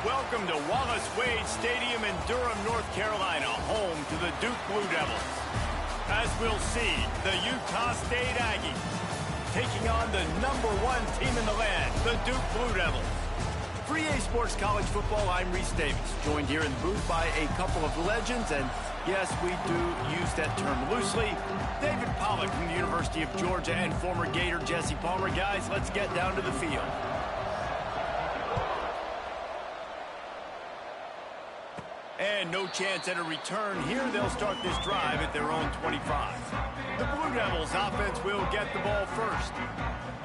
Welcome to Wallace Wade Stadium in Durham, North Carolina, home to the Duke Blue Devils. As we'll see, the Utah State Aggies taking on the #1 team in the land, the Duke Blue Devils. For EA Sports College Football, I'm Reese Davis, joined here in the booth by a couple of legends, and yes, we do use that term loosely. David Pollack from the University of Georgia and former Gator Jesse Palmer. Guys, let's get down to the field. And no chance at a return here. They'll start this drive at their own 25. The Blue Devils offense will get the ball first.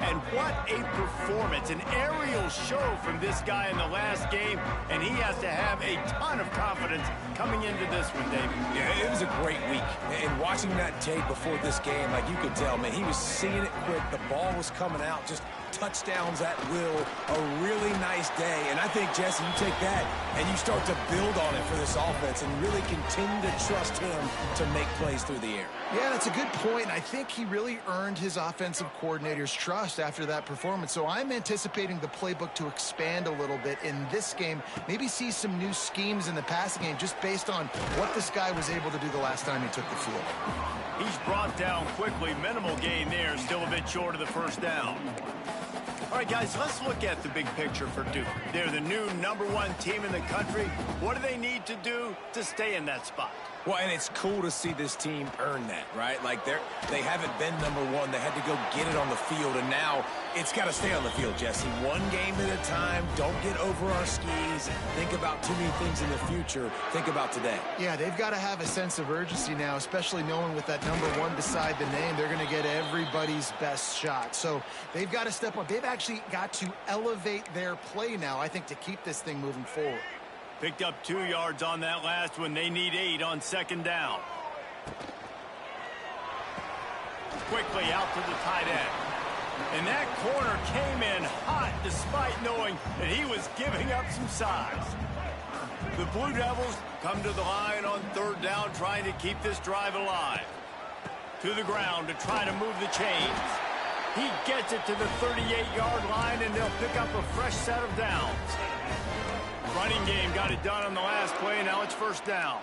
And what a performance. An aerial show from this guy in the last game. And he has to have a ton of confidence coming into this one, David. Yeah, it was a great week. And watching that tape before this game, like you could tell, man, he was seeing it quick. The ball was coming out, just touchdowns at will. A really nice day. And I think, Jesse, you take that and you start to build on it for this offense and really continue to trust him to make plays through the air. Yeah, that's a good point. I think he really earned his offensive coordinator's trust after that performance. So I'm anticipating the playbook to expand a little bit in this game. Maybe see some new schemes in the passing game just based on what this guy was able to do the last time he took the field. He's brought down quickly. Minimal gain there. Still a bit short of the first down. All right, guys, let's look at the big picture for Duke. They're the new #1 team in the country. What do they need to do to stay in that spot? Well, and it's cool to see this team earn that, right? Like, they haven't been #1. They had to go get it on the field, and now it's got to stay on the field, Jesse. One game at a time. Don't get over our skis. Think about too many things in the future. Think about today. Yeah, they've got to have a sense of urgency now, especially knowing with that #1 beside the name, they're going to get everybody's best shot. So they've got to step up. They've actually got to elevate their play now, I think, to keep this thing moving forward. Picked up 2 yards on that last one. They need 8 on second down. Quickly out to the tight end. And that corner came in hot despite knowing that he was giving up some size. The Blue Devils come to the line on third down, trying to keep this drive alive. To the ground to try to move the chains. He gets it to the 38-yard line, and they'll pick up a fresh set of downs. Running game got it done on the last play. Now it's first down.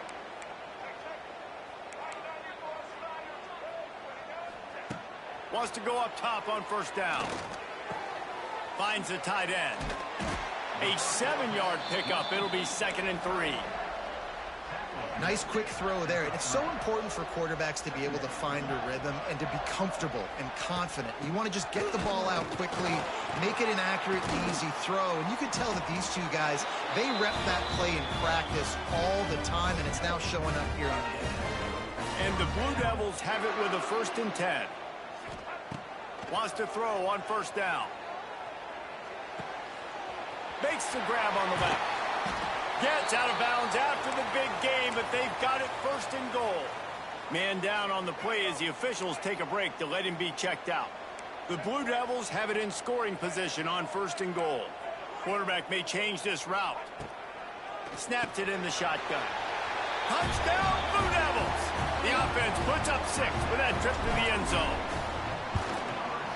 Wants to go up top on first down. Finds the tight end. A 7-yard pickup. It'll be 2nd and 3. Nice quick throw there. It's so important for quarterbacks to be able to find a rhythm and to be comfortable and confident. You want to just get the ball out quickly, make it an accurate, easy throw. And you can tell that these two guys, they rep that play in practice all the time, and it's now showing up here on the game. And the Blue Devils have it with a 1st and 10. Wants to throw on first down. Makes the grab on the left. Gets out of bounds after the big game, but they've got it 1st and goal. Man down on the play as the officials take a break to let him be checked out. The Blue Devils have it in scoring position on 1st and goal. Quarterback may change this route. Snaps it in the shotgun. Touchdown, Blue Devils! The offense puts up 6 with that trip to the end zone.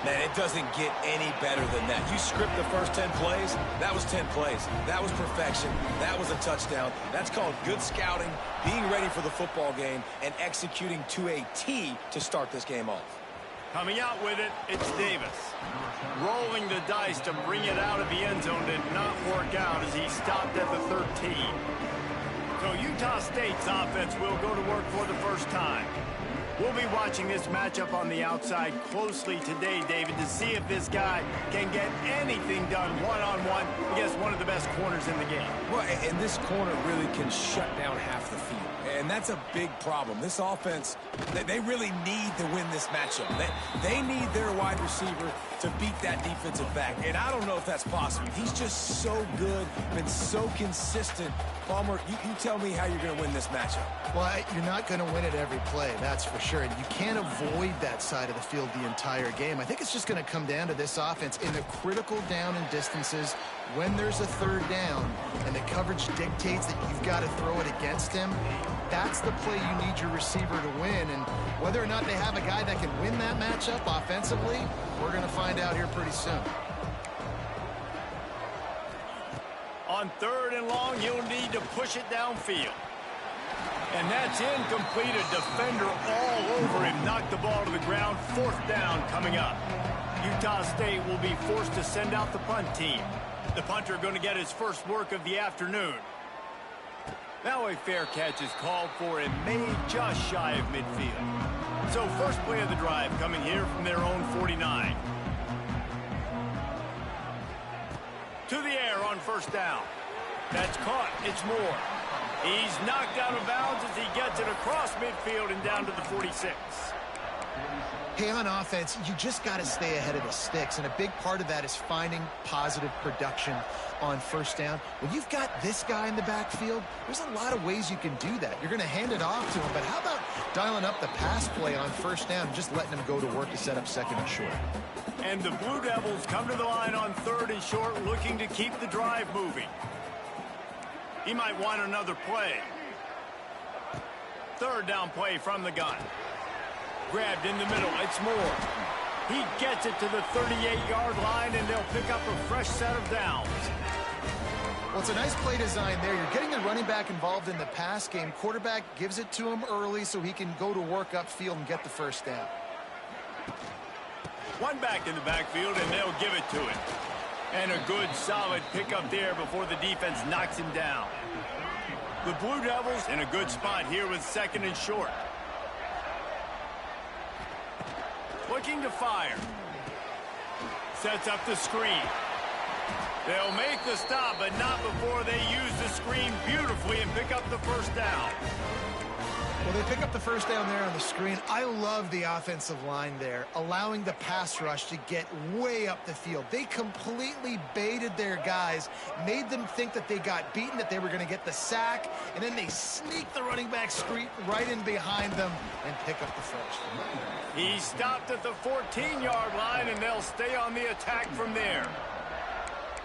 Man, it doesn't get any better than that. You script the first 10 plays, that was 10 plays. That was perfection. That was a touchdown. That's called good scouting, being ready for the football game, and executing to a T to start this game off. Coming out with it, it's Davis. Rolling the dice to bring it out of the end zone did not work out as he stopped at the 13. So Utah State's offense will go to work for the first time. We'll be watching this matchup on the outside closely today, David, to see if this guy can get anything done one-on-one against one of the best corners in the game. Well, and this corner really can shut down half the field. And that's a big problem. This offense, they really need to win this matchup. They need their wide receiver to beat that defensive back. And I don't know if that's possible. He's just so good, been so consistent. Palmer, you tell me how you're going to win this matchup. Well, you're not going to win it every play, that's for sure. And you can't avoid that side of the field the entire game. I think it's just going to come down to this offense in the critical down and distances when there's a third down and the coverage dictates that you've got to throw it against him. That's the play you need your receiver to win. And whether or not they have a guy that can win that matchup offensively, we're going to find out here pretty soon. On 3rd and long, you'll need to push it downfield. And that's incomplete. A defender all over him. Knocked the ball to the ground. 4th down coming up. Utah State will be forced to send out the punt team. The punter going to get his first work of the afternoon. Now a fair catch is called for and made just shy of midfield. So first play of the drive coming here from their own 49. To the air on 1st down. That's caught. It's Moore. He's knocked out of bounds as he gets it across midfield and down to the 46. Hey, on offense, you just got to stay ahead of the sticks, and a big part of that is finding positive production on 1st down. When you've got this guy in the backfield, there's a lot of ways you can do that. You're going to hand it off to him, but how about dialing up the pass play on 1st down and just letting him go to work to set up 2nd and short? And the Blue Devils come to the line on 3rd and short, looking to keep the drive moving. He might want another play. 3rd down play from the gun. Grabbed in the middle. It's Moore. He gets it to the 38-yard line, and they'll pick up a fresh set of downs. Well, it's a nice play design there. You're getting the running back involved in the pass game. Quarterback gives it to him early so he can go to work upfield and get the 1st down. One back in the backfield, and they'll give it to him. And a good, solid pickup there before the defense knocks him down. The Blue Devils in a good spot here with 2nd and short. Looking to fire. Sets up the screen. They'll make the stop, but not before they use the screen beautifully and pick up the 1st down. Well, they pick up the 1st down there on the screen. I love the offensive line there, allowing the pass rush to get way up the field. They completely baited their guys, made them think that they got beaten, that they were going to get the sack, and then they sneak the running back screen right in behind them and pick up the 1st. He stopped at the 14-yard line, and they'll stay on the attack from there.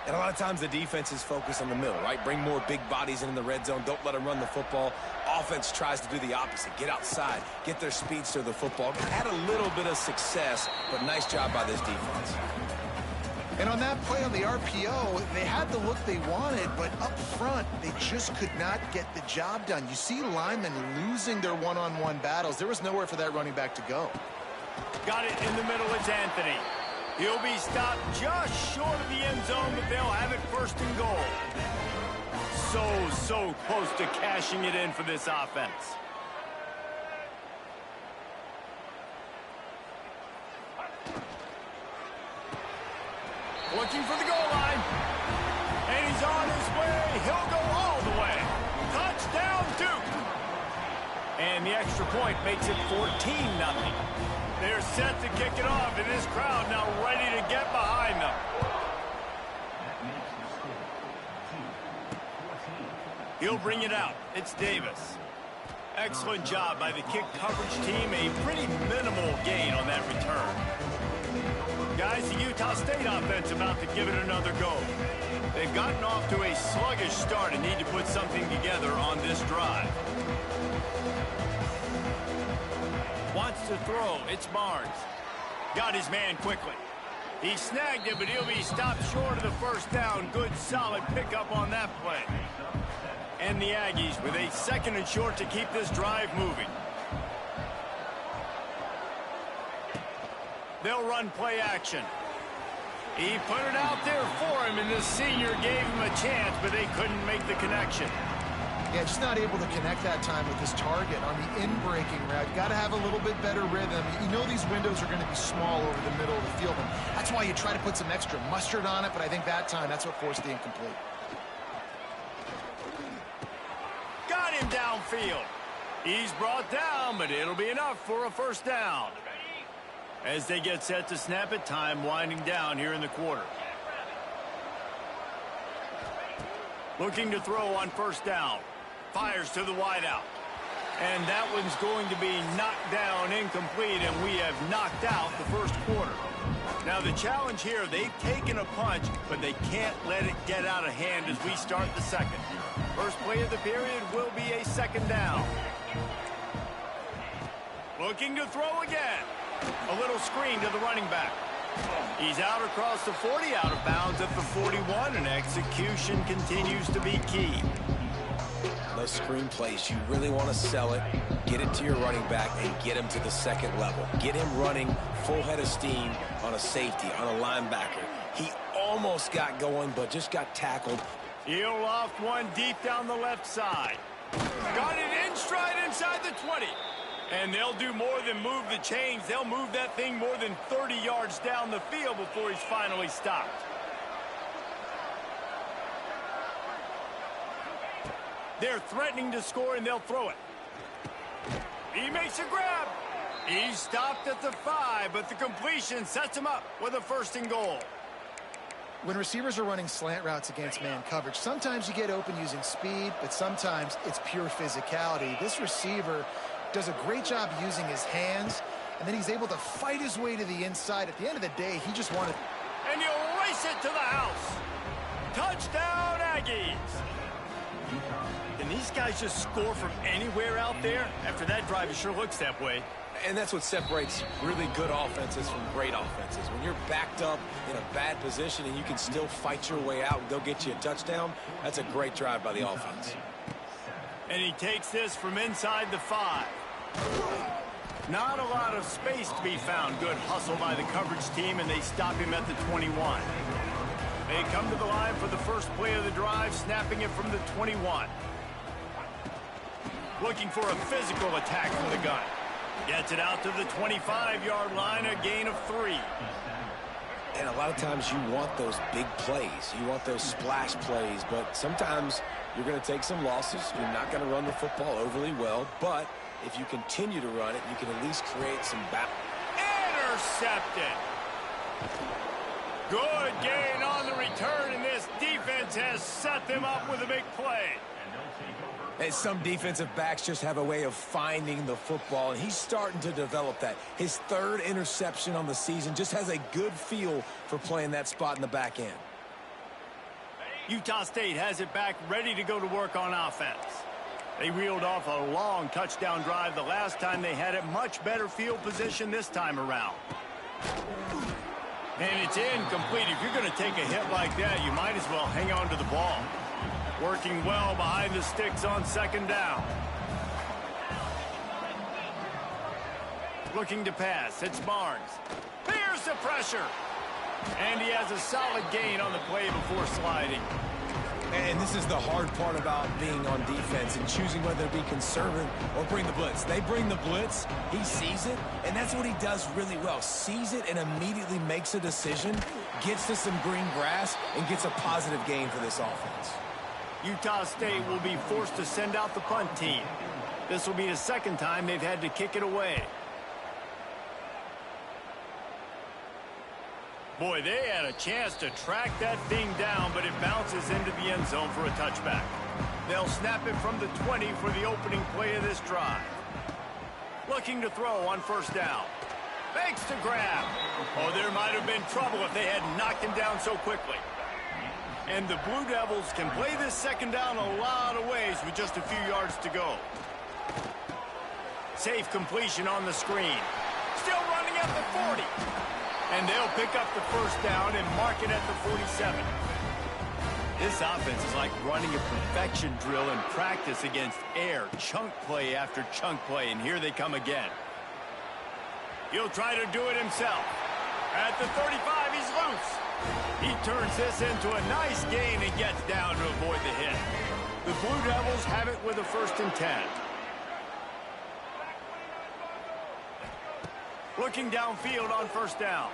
And a lot of times the defense is focused on the middle, right? Bring more big bodies in the red zone. Don't let them run the football. Offense tries to do the opposite. Get outside. Get their speedster the football. Had a little bit of success, but nice job by this defense. And on that play on the RPO, they had the look they wanted, but up front, they just could not get the job done. You see linemen losing their one-on-one battles. There was nowhere for that running back to go. Got it in the middle. It's Anthony. He'll be stopped just short of the end zone, but they'll have it 1st and goal. So close to cashing it in for this offense. Looking for the goal line. And he's on his way. He'll go all the way. Touchdown, Duke. And the extra point makes it 14-0. They're set to kick it off, and this crowd now ready to get behind them. He'll bring it out. It's Davis. Excellent job by the kick coverage team. A pretty minimal gain on that return. Guys, the Utah State offense about to give it another go. They've gotten off to a sluggish start and need to put something together on this drive. Wants to throw. It's Barnes. Got his man quickly. He snagged it, but he'll be stopped short of the 1st down. Good, solid pickup on that play. And the Aggies with a 2nd and short to keep this drive moving. They'll run play action. He put it out there for him, and the senior gave him a chance, but they couldn't make the connection. Yeah, just not able to connect that time with his target on the in-breaking route. Got to have a little bit better rhythm. You know these windows are going to be small over the middle of the field, and that's why you try to put some extra mustard on it, but I think that time that's what forced the incomplete. Got him downfield. He's brought down, but it'll be enough for a 1st down. As they get set to snap it, time winding down here in the quarter. Looking to throw on 1st down. Fires to the wideout. And that one's going to be knocked down incomplete, and we have knocked out the 1st quarter. Now the challenge here, they've taken a punch, but they can't let it get out of hand as we start the 2nd. First play of the period will be a 2nd down. Looking to throw again. A little screen to the running back. He's out across the 40, out of bounds at the 41, and execution continues to be key. Those screen plays, you really want to sell it, get it to your running back, and get him to the second level. Get him running full head of steam on a safety, on a linebacker. He almost got going, but just got tackled. He'll loft one deep down the left side. Got it in stride inside the 20. And they'll do more than move the chains. They'll move that thing more than 30 yards down the field before he's finally stopped. They're threatening to score, and they'll throw it. He makes a grab. He's stopped at the 5, but the completion sets him up with a 1st and goal. When receivers are running slant routes against man coverage, sometimes you get open using speed, but sometimes it's pure physicality. This receiver does a great job using his hands, and then he's able to fight his way to the inside. At the end of the day, he just wanted... And he'll race it to the house. Touchdown, Aggies. Can these guys just score from anywhere out there? After that drive, it sure looks that way. And that's what separates really good offenses from great offenses. When you're backed up in a bad position and you can still fight your way out and go get you a touchdown, that's a great drive by the offense. And he takes this from inside the 5. Not a lot of space to be found. Good hustle by the coverage team, and they stop him at the 21. They come to the line for the first play of the drive, snapping it from the 21. Looking for a physical attack from the gun. Gets it out to the 25-yard line, a gain of 3. And a lot of times you want those big plays. You want those splash plays, but sometimes you're going to take some losses. You're not going to run the football overly well, but if you continue to run it, you can at least create some balance. Intercepted. Good gain on the return, and this defense has set them up with a big play. And some defensive backs just have a way of finding the football, and he's starting to develop that. His 3rd interception on the season, just has a good feel for playing that spot in the back end. Utah State has it back, ready to go to work on offense. They reeled off a long touchdown drive the last time they had it. Much better field position this time around. And it's incomplete. If you're going to take a hit like that, you might as well hang on to the ball. Working well behind the sticks on 2nd down. Looking to pass. It's Barnes. Here's the pressure. And he has a solid gain on the play before sliding. And this is the hard part about being on defense and choosing whether to be conservative or bring the blitz. They bring the blitz, he sees it, and that's what he does really well. Sees it and immediately makes a decision, gets to some green grass, and gets a positive gain for this offense. Utah State will be forced to send out the punt team. This will be the 2nd time they've had to kick it away. Boy, they had a chance to track that thing down, but it bounces into the end zone for a touchback. They'll snap it from the 20 for the opening play of this drive. Looking to throw on 1st down. Fakes to grab. Oh, there might have been trouble if they had knocked him down so quickly. And the Blue Devils can play this 2nd down a lot of ways with just a few yards to go. Safe completion on the screen. Still running at the 40. And they'll pick up the 1st down and mark it at the 47. This offense is like running a perfection drill in practice against air. Chunk play after chunk play, and here they come again. He'll try to do it himself. At the 35, he's loose. He turns this into a nice gain and gets down to avoid the hit. The Blue Devils have it with a 1st and 10. Looking downfield on 1st down.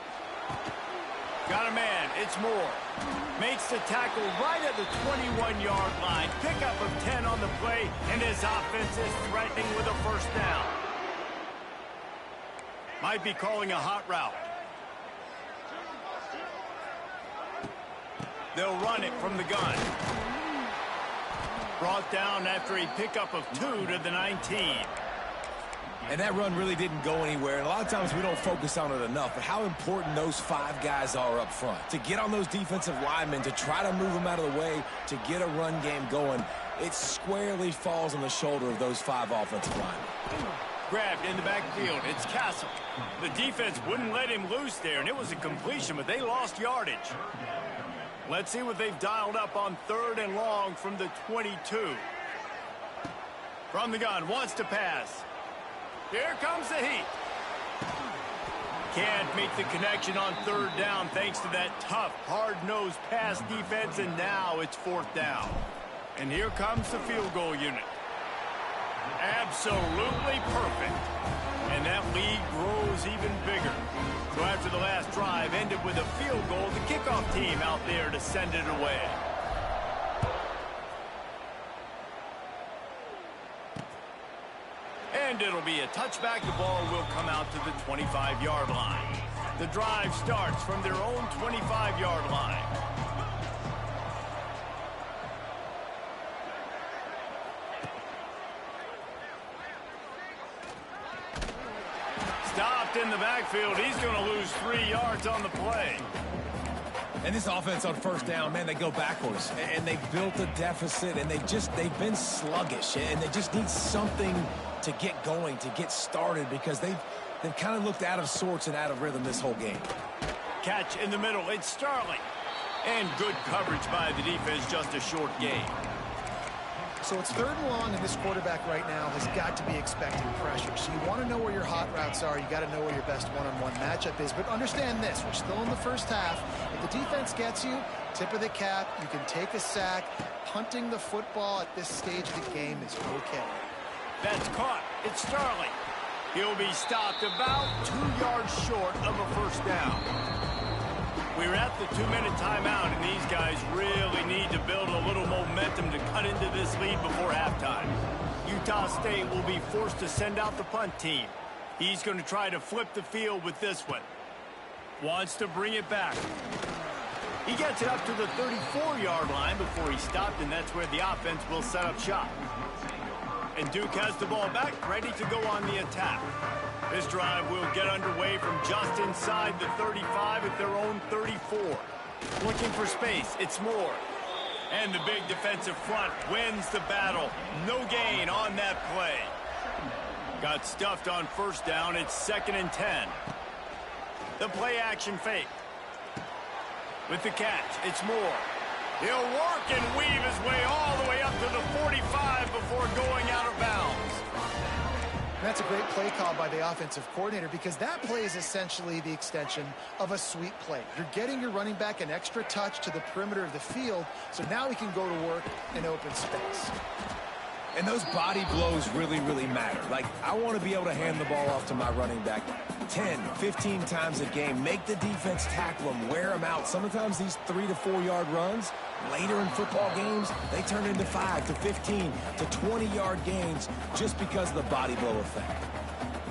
Got a man. It's Moore. Makes the tackle right at the 21-yard line. Pickup of 10 on the play, and his offense is threatening with a 1st down. Might be calling a hot route. They'll run it from the gun. Brought down after a pickup of 2 to the 19. And that run really didn't go anywhere. And a lot of times we don't focus on it enough, but how important those 5 guys are up front. To get on those defensive linemen, to try to move them out of the way, to get a run game going, it squarely falls on the shoulder of those 5 offensive linemen. grabbed in the backfield. It's Castle. The defense wouldn't let him loose there, and it was a completion, but they lost yardage. Let's see what they've dialed up on 3rd and long from the 22. From the gun, wants to pass. Here comes the heat. Can't make the connection on 3rd down thanks to that tough, hard-nosed pass defense, and now it's 4th down. And here comes the field goal unit. Absolutely perfect. And that lead grows even bigger. So after the last drive ended with a field goal, the kickoff team out there to send it away. And it'll be a touchback. The ball will come out to the 25-yard line. The drive starts from their own 25-yard line. Stopped in the backfield. He's going to lose 3 yards on the play. And this offense on 1st down, man, they go backwards. And they built a deficit, and they've been sluggish. And they just need something to get going, to get started, because they've kind of looked out of sorts and out of rhythm this whole game. Catch in the middle. It's Starling. And good coverage by the defense, just a short gain. So it's 3rd and long, and this quarterback right now has got to be expecting pressure. So you want to know where your hot routes are. You got to know where your best one-on-one matchup is. But understand this, we're still in the first half. If the defense gets you, tip of the cap, you can take a sack. Punting the football at this stage of the game is okay. That's caught. It's Starling. He'll be stopped about 2 yards short of a 1st down. We're at the 2-minute timeout, and these guys really need to build a little momentum to cut into this lead before halftime. Utah State will be forced to send out the punt team. He's going to try to flip the field with this one. Wants to bring it back. He gets it up to the 34-yard line before he stopped, and that's where the offense will set up shop. And Duke has the ball back, ready to go on the attack. This drive will get underway from just inside the 35 at their own 34. Looking for space, it's Moore. And the big defensive front wins the battle. No gain on that play. Got stuffed on 1st down, it's 2nd and 10. The play action fake. With the catch, it's Moore. He'll work and weave his way all the way up to the 45 before going out of bounds. That's a great play call by the offensive coordinator, because that play is essentially the extension of a sweep play. You're getting your running back an extra touch to the perimeter of the field, so now he can go to work in open space. And those body blows really, really matter. Like, I want to be able to hand the ball off to my running back 10, 15 times a game. Make the defense tackle them, wear them out. Sometimes these 3 to 4 yard runs, later in football games, they turn into 5 to 15 to 20-yard gains just because of the body blow effect.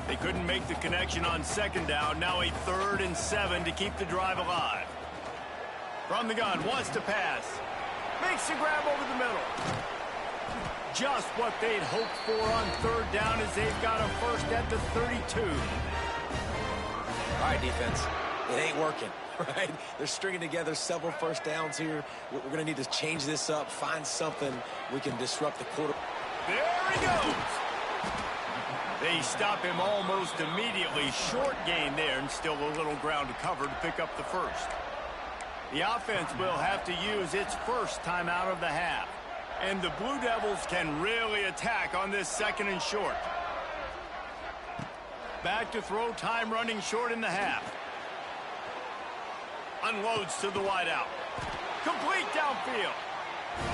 They couldn't make the connection on 2nd down. Now a 3rd and 7 to keep the drive alive. From the gun, wants to pass. Makes the grab over the middle. Just what they'd hoped for on 3rd down, as they've got a 1st at the 32. All right, defense. It ain't working, right? They're stringing together several 1st downs here. We're going to need to change this up, find something we can disrupt the quarter. There he goes. They stop him almost immediately. Short gain there, and still a little ground to cover to pick up the 1st. The offense will have to use its 1st timeout of the half. And the Blue Devils can really attack on this 2nd and short. Back to throw, time running short in the half. Unloads to the wideout. Complete downfield.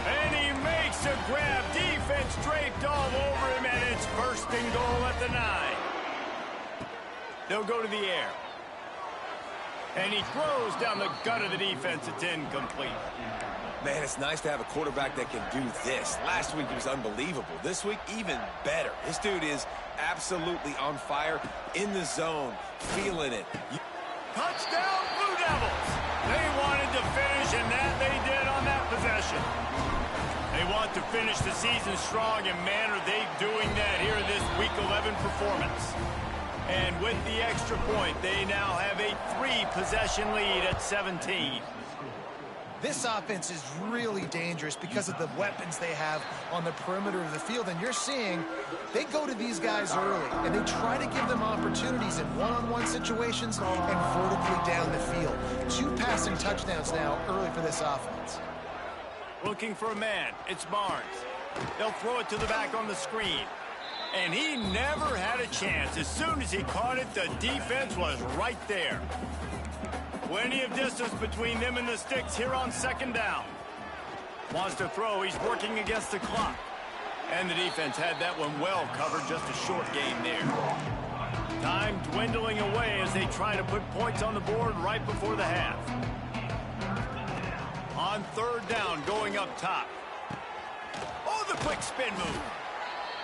And he makes a grab. Defense draped all over him, and it's 1st and goal at the 9. They'll go to the air. And he throws down the gut of the defense. It's incomplete. Man, it's nice to have a quarterback that can do this. Last week, he was unbelievable. This week, even better. This dude is absolutely on fire, in the zone, feeling it. Touchdown, Blue Devils! They wanted to finish, and that they did on that possession. They want to finish the season strong, and man, are they doing that here in this Week 11 performance. And with the extra point, they now have a 3-possession lead at 17. This offense is really dangerous because of the weapons they have on the perimeter of the field. And you're seeing they go to these guys early, and they try to give them opportunities in one-on-one situations and vertically down the field. 2 passing touchdowns now early for this offense. Looking for a man. It's Barnes. They'll throw it to the back on the screen. And he never had a chance. As soon as he caught it, the defense was right there. Plenty of distance between them and the sticks here on second down. Wants to throw. He's working against the clock. And the defense had that one well covered. Just a short game there. Time dwindling away as they try to put points on the board right before the half. On third down, going up top. Oh, the quick spin move.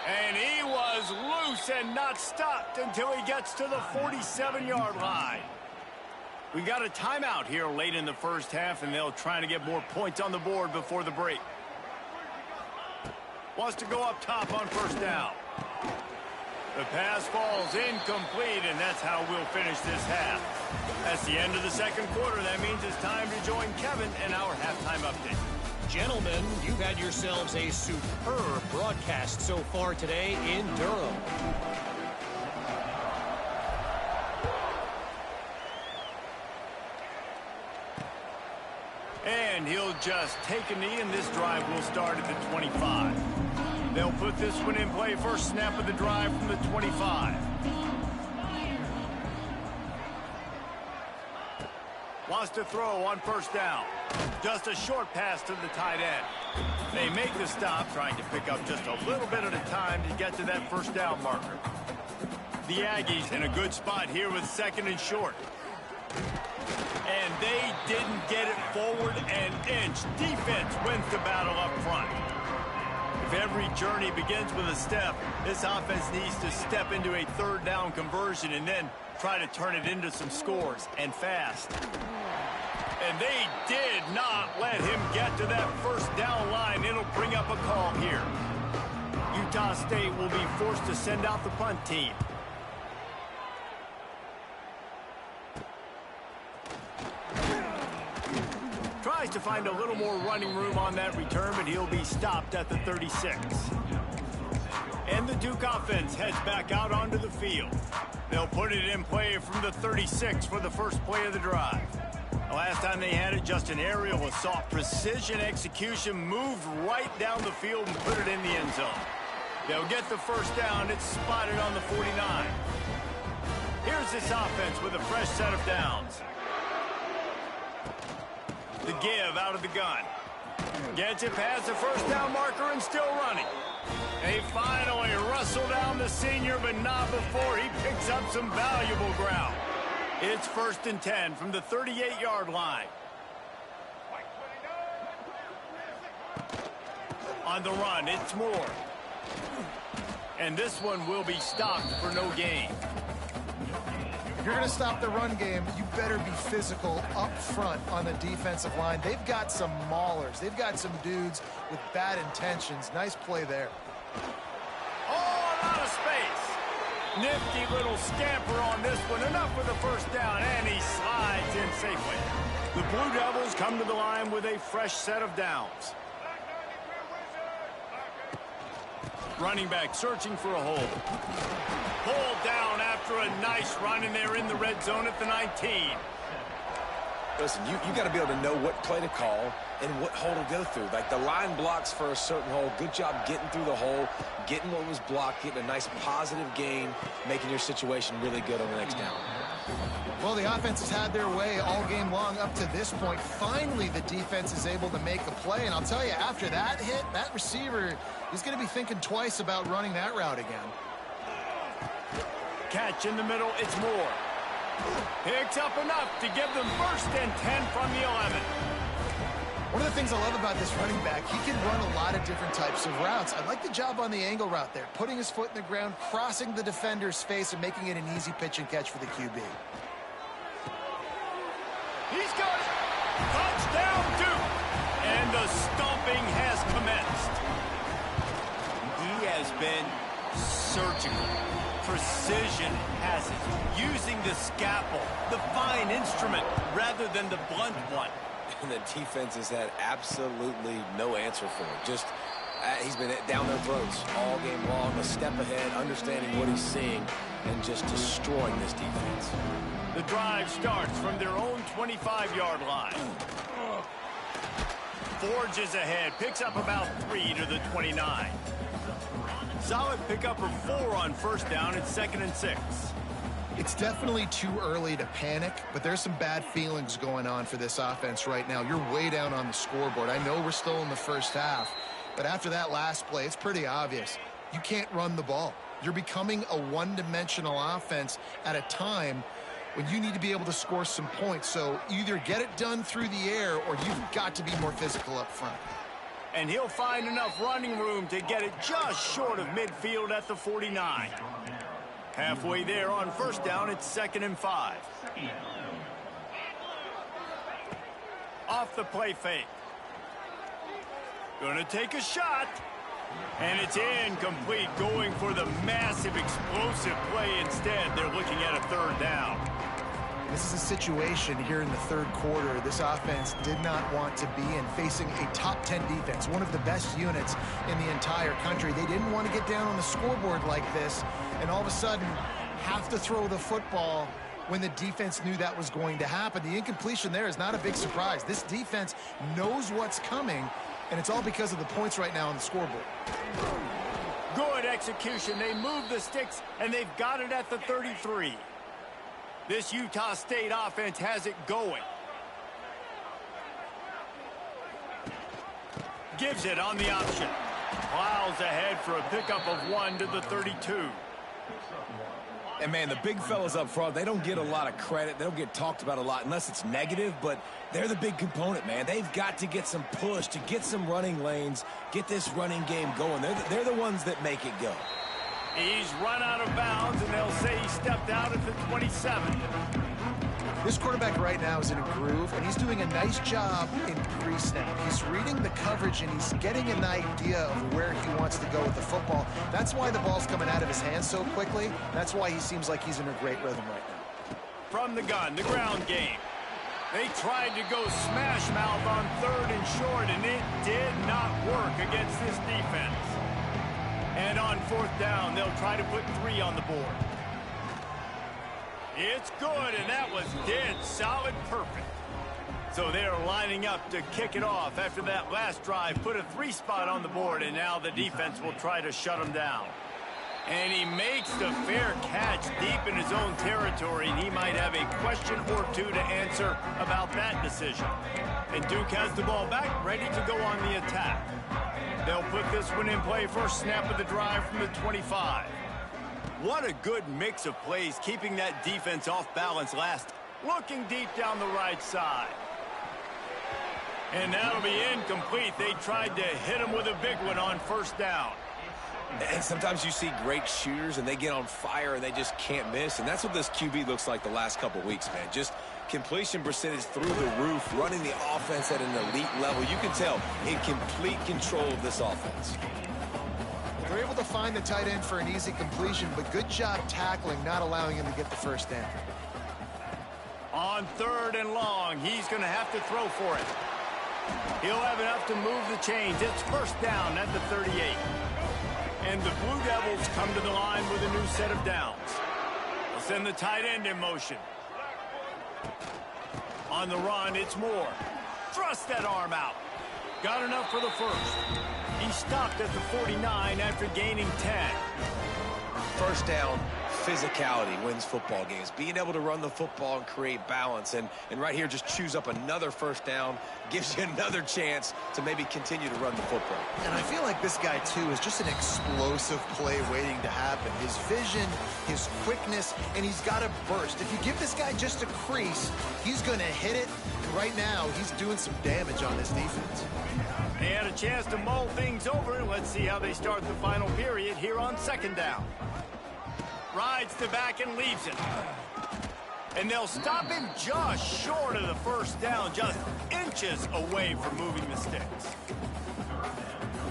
And he was loose and not stopped until he gets to the 47-yard line. We got a timeout here late in the first half, and they'll try to get more points on the board before the break. Wants to go up top on first down. The pass falls incomplete, and that's how we'll finish this half. That's the end of the second quarter. That means it's time to join Kevin in our halftime update. Gentlemen, you've had yourselves a superb broadcast so far today in Durham. And he'll just take a knee, and this drive will start at the 25. They'll put this one in play. First snap of the drive from the 25. Wants to throw on first down. Just a short pass to the tight end. They make the stop, trying to pick up just a little bit at a time to get to that first down marker. The Aggies in a good spot here with second and short. And they didn't get it forward an inch. Defense wins the battle up front. If every journey begins with a step, this offense needs to step into a third down conversion and then try to turn it into some scores, and fast. And they did not let him get to that first down line. It'll bring up a call here. Utah State will be forced to send out the punt team. Tries to find a little more running room on that return, but he'll be stopped at the 36. And the Duke offense heads back out onto the field. They'll put it in play from the 36 for the first play of the drive. The last time they had it, just an aerial assault. Precision execution, moved right down the field and put it in the end zone. They'll get the first down. It's spotted on the 49. Here's this offense with a fresh set of downs. The give out of the gun. Gets it past the first down marker and still running. They finally wrestle down the senior, but not before he picks up some valuable ground. It's 1st and 10 from the 38-yard line. On the run, it's Moore. And this one will be stopped for no gain. If you're going to stop the run game, you better be physical up front on the defensive line. They've got some maulers. They've got some dudes with bad intentions. Nice play there. Oh, a lot of space. Nifty little scamper on this one. Enough for the first down, and he slides in safely. The Blue Devils come to the line with a fresh set of downs. Running back searching for a hole. Pulled down after a nice run, and they're in the red zone at the 19. Listen, you got to be able to know what play to call and what hole to go through. Like, the line blocks for a certain hole. Good job getting through the hole, getting what was blocked, getting a nice positive gain, making your situation really good on the next down. Well, the offense has had their way all game long up to this point. Finally, the defense is able to make a play. And I'll tell you, after that hit, that receiver, he's going to be thinking twice about running that route again. Catch in the middle, it's Moore. Picks up enough to give them 1st and 10 from the 11. One of the things I love about this running back, he can run a lot of different types of routes. I like the job on the angle route there, putting his foot in the ground, crossing the defender's face, and making it an easy pitch and catch for the QB. He's got it. Touchdown, Duke. And the stomping has commenced. He has been surgical. Precision has it. Using the scalpel, the fine instrument, rather than the blunt one. And the defense has had absolutely no answer for it. Just he's been down their throats all game long, a step ahead, understanding what he's seeing, and just destroying this defense. The drive starts from their own 25-yard line. Forges ahead, picks up about 3 to the 29. Solid pickup of 4 on first down and 2nd and 6. It's definitely too early to panic, but there's some bad feelings going on for this offense right now. You're way down on the scoreboard. I know we're still in the first half, but after that last play, it's pretty obvious. You can't run the ball. You're becoming a one-dimensional offense at a time when you need to be able to score some points. So either get it done through the air or you've got to be more physical up front. And he'll find enough running room to get it just short of midfield at the 49. Halfway there on first down, it's 2nd and 5. Off the play fake. Gonna take a shot. And it's incomplete, going for the massive explosive play instead. They're looking at a 3rd down. This is a situation here in the 3rd quarter this offense did not want to be in, facing a top 10 defense, one of the best units in the entire country. They didn't want to get down on the scoreboard like this and all of a sudden have to throw the football when the defense knew that was going to happen. The incompletion there is not a big surprise. This defense knows what's coming, and it's all because of the points right now on the scoreboard. Good execution. They move the sticks, and they've got it at the 33. This Utah State offense has it going. Gives it on the option. Plows ahead for a pickup of 1 to the 32. And, man, the big fellas up front, they don't get a lot of credit. They don't get talked about a lot unless it's negative, but they're the big component, man. They've got to get some push, to get some running lanes, get this running game going. They're the ones that make it go. He's run out of bounds, and they'll say he stepped out at the 27. This quarterback right now is in a groove, and he's doing a nice job in pre-snap. He's reading the coverage, and he's getting an idea of where he wants to go with the football. That's why the ball's coming out of his hands so quickly. That's why he seems like he's in a great rhythm right now. From the gun, the ground game. They tried to go smash mouth on 3rd and short, and it did not work against this defense. And on 4th down, they'll try to put 3 on the board. It's good, and that was dead solid perfect. So they're lining up to kick it off after that last drive. Put a 3 spot on the board, and now the defense will try to shut them down. And he makes the fair catch deep in his own territory, and he might have a question or 2 to answer about that decision. And Duke has the ball back, ready to go on the attack. They'll put this one in play, first snap of the drive from the 25. What a good mix of plays, keeping that defense off balance last. Looking deep down the right side. And that'll be incomplete. They tried to hit him with a big one on first down. And sometimes you see great shooters, and they get on fire, and they just can't miss. And that's what this QB looks like the last couple weeks, man. Just completion percentage through the roof, running the offense at an elite level. You can tell in complete control of this offense. They're able to find the tight end for an easy completion, but good job tackling, not allowing him to get the first down. On 3rd and long, he's going to have to throw for it. He'll have enough to move the chains. It's first down at the 38. And the Blue Devils come to the line with a new set of downs. They'll send the tight end in motion. On the run, it's Moore. Thrust that arm out. Got enough for the first. He stopped at the 49 after gaining 10. First down, physicality wins football games. Being able to run the football and create balance. And right here, just choose up another first down. Gives you another chance to maybe continue to run the football. And I feel like this guy, too, is just an explosive play waiting to happen. His vision, his quickness, and he's got a burst. If you give this guy just a crease, he's going to hit it. Right now, he's doing some damage on this defense. They had a chance to mull things over. Let's see how they start the final period here on second down. Rides the back and leaves it. And they'll stop him just short of the first down, just inches away from moving the sticks.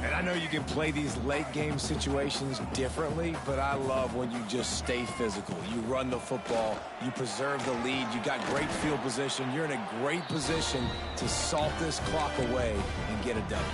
And I know you can play these late-game situations differently, but I love when you just stay physical. You run the football, you preserve the lead, you got great field position. You're in a great position to salt this clock away and get a W.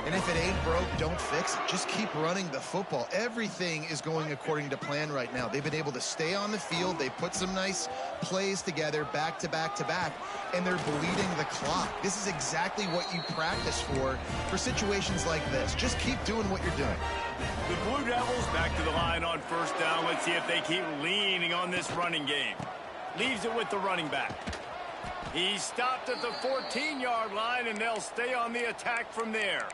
And if it ain't broke, don't fix it. Just keep running the football. Everything is going according to plan right now. They've been able to stay on the field. They put some nice plays together back to back to back, and they're bleeding the clock. This is exactly what you practice for situations like this. Just keep doing what you're doing. The Blue Devils back to the line on first down. Let's see if they keep leaning on this running game. Leaves it with the running back. He stopped at the 14-yard line, and they'll stay on the attack from there.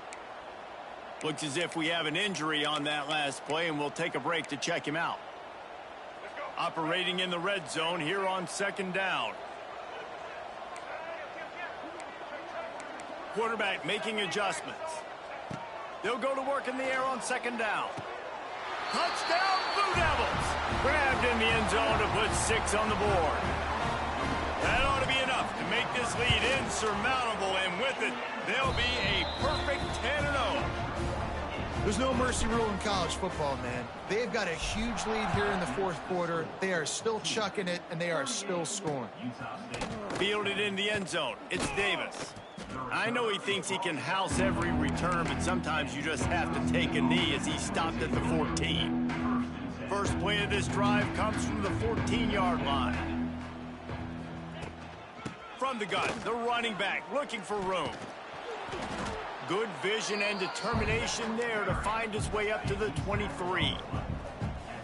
Looks as if we have an injury on that last play, and we'll take a break to check him out. Operating in the red zone here on second down. Quarterback making adjustments. They'll go to work in the air on second down. Touchdown, Blue Devils! Grabbed in the end zone to put 6 on the board. That ought to be enough to make this lead insurmountable, and with it, they'll be a perfect 10-0. There's no mercy rule in college football, man. They've got a huge lead here in the fourth quarter. They are still chucking it, and they are still scoring. Fielded in the end zone. It's Davis. I know he thinks he can house every return, but sometimes you just have to take a knee as he stopped at the 14. First play of this drive comes from the 14-yard line. From the gun, the running back looking for room. Good vision and determination there to find his way up to the 23.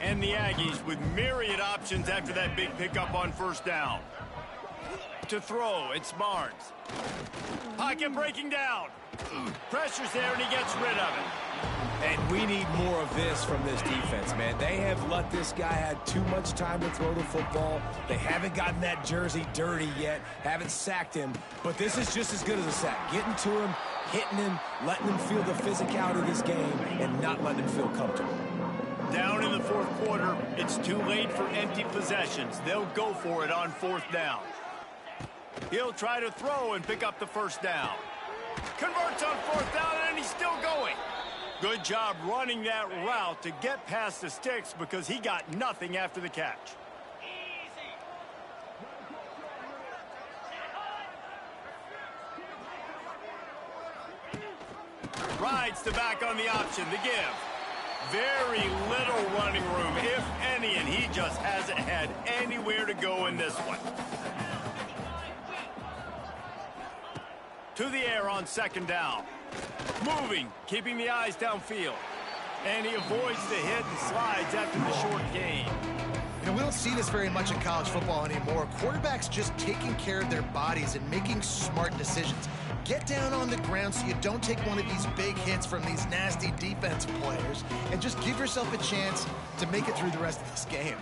And the Aggies with myriad options after that big pickup on first down. To throw, it's Barnes. Pocket breaking down. Pressure's there, and he gets rid of it. And we need more of this from this defense, man. They have let this guy have too much time to throw the football. They haven't gotten that jersey dirty yet, haven't sacked him. But this is just as good as a sack. Getting to him, hitting him, letting him feel the physicality of this game, and not letting him feel comfortable. Down in the fourth quarter, it's too late for empty possessions. They'll go for it on fourth down. He'll try to throw and pick up the first down. Converts on fourth down, and he's still going. Good job running that route to get past the sticks because he got nothing after the catch. Rides the back on the option, the give. Very little running room, if any, and he just hasn't had anywhere to go in this one. To the air on second down. Moving, keeping the eyes downfield. And he avoids the hit and slides after the short gain. You know, we don't see this very much in college football anymore. Quarterbacks just taking care of their bodies and making smart decisions. Get down on the ground so you don't take one of these big hits from these nasty defensive players, and just give yourself a chance to make it through the rest of this game.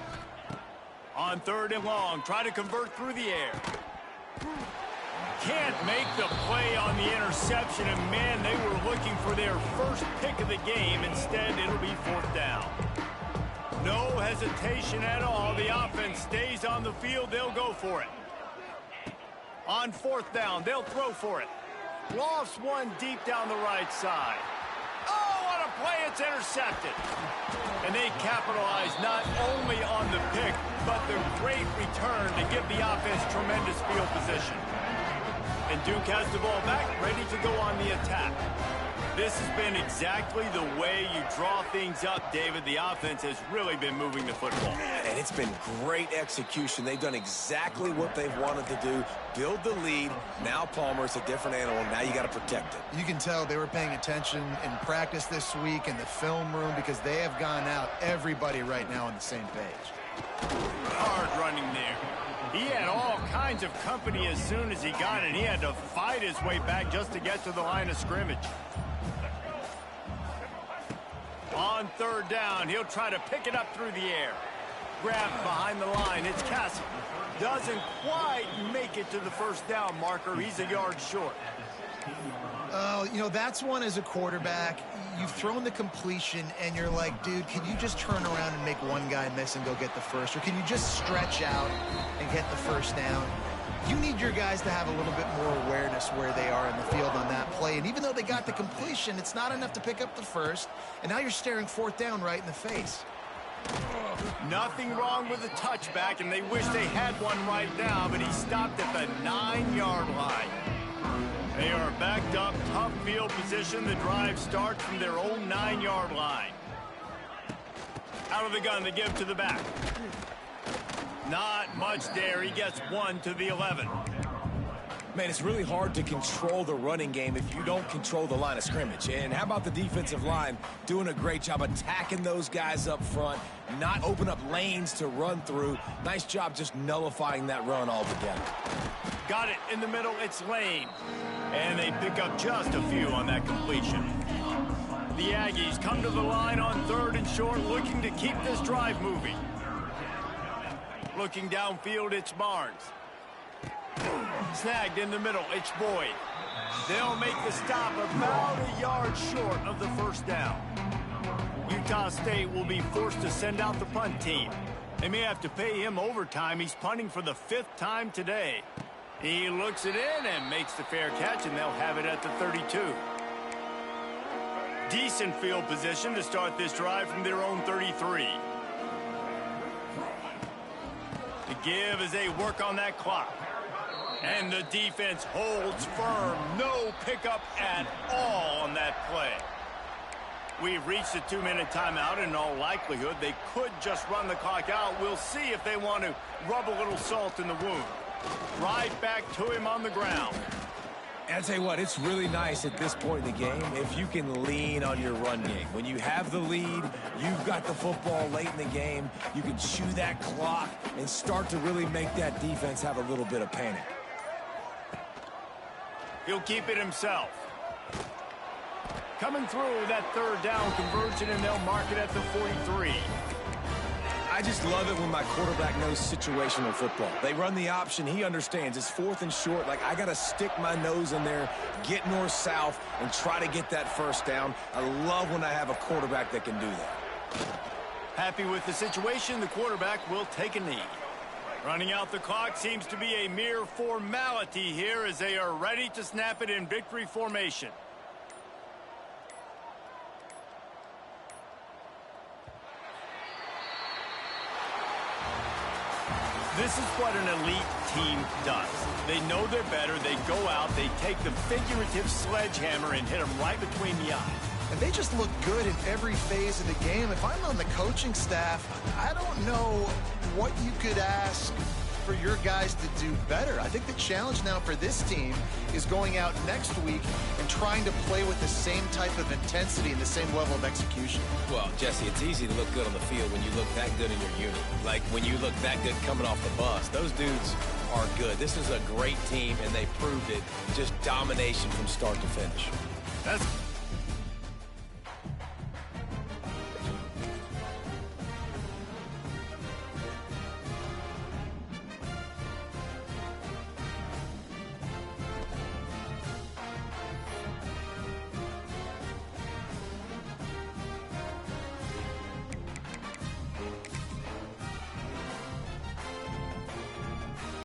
On third and long, try to convert through the air. Can't make the play on the interception, and man, they were looking for their first pick of the game. Instead, it'll be fourth down. No hesitation at all. The offense stays on the field. They'll go for it. On fourth down, they'll throw for it. Lofts one deep down the right side. Oh, what a play. It's intercepted. And they capitalize not only on the pick, but the great return to give the offense tremendous field position. And Duke has the ball back, ready to go on the attack. This has been exactly the way you draw things up, David. The offense has really been moving the football. And it's been great execution. They've done exactly what they've wanted to do. Build the lead. Now Palmer's a different animal. Now you got to protect it. You can tell they were paying attention in practice this week in the film room because they have gone out, everybody right now on the same page. Hard running there. He had all kinds of company as soon as he got it. He had to fight his way back just to get to the line of scrimmage. On third down, he'll try to pick it up through the air. Grabbed behind the line, it's Castle. Doesn't quite make it to the first down marker. He's a yard short. Oh, you know, that's one as a quarterback. You've thrown the completion, and you're like, dude, can you just turn around and make one guy miss and go get the first? Or can you just stretch out and get the first down? You need your guys to have a little bit more awareness where they are in the field on that play. And even though they got the completion, it's not enough to pick up the first. And now you're staring fourth down right in the face. Nothing wrong with the touchback, and they wish they had one right now, but he stopped at the 9-yard line. They are backed up, tough field position. The drive starts from their own 9-yard line. Out of the gun, they give to the back. Not much there. He gets one to the 11. Man, it's really hard to control the running game if you don't control the line of scrimmage. And how about the defensive line doing a great job attacking those guys up front, not open up lanes to run through. Nice job just nullifying that run altogether. Got it in the middle. It's Lane. And they pick up just a few on that completion. The Aggies come to the line on 3rd and short, looking to keep this drive moving. Looking downfield, it's Barnes. Snagged in the middle, it's Boyd. They'll make the stop about a yard short of the first down. Utah State will be forced to send out the punt team. They may have to pay him overtime. He's punting for the 5th time today. He looks it in and makes the fair catch, and they'll have it at the 32. Decent field position to start this drive from their own 33. The give as they work on that clock. And the defense holds firm. No pickup at all on that play. We've reached a 2-minute timeout. In all likelihood, they could just run the clock out. We'll see if they want to rub a little salt in the wound. Right back to him on the ground. And I'll tell you what, it's really nice at this point in the game if you can lean on your run game. When you have the lead, you've got the football late in the game, you can chew that clock and start to really make that defense have a little bit of panic. He'll keep it himself. Coming through that 3rd down conversion, and they'll mark it at the 43. I just love it when my quarterback knows situational football. They run the option. He understands. It's 4th and short. Like, I got to stick my nose in there, get north-south, and try to get that first down. I love when I have a quarterback that can do that. Happy with the situation, the quarterback will take a knee. Running out the clock seems to be a mere formality here as they are ready to snap it in victory formation. This is what an elite team does. They know they're better. They go out. They take the figurative sledgehammer and hit them right between the eyes. And they just look good in every phase of the game. If I'm on the coaching staff, I don't know what you could ask for your guys to do better. I think the challenge now for this team is going out next week and trying to play with the same type of intensity and the same level of execution. Well, Jesse, it's easy to look good on the field when you look that good in your unit. Like when you look that good coming off the bus. Those dudes are good. This is a great team, and they proved it. Just domination from start to finish. That's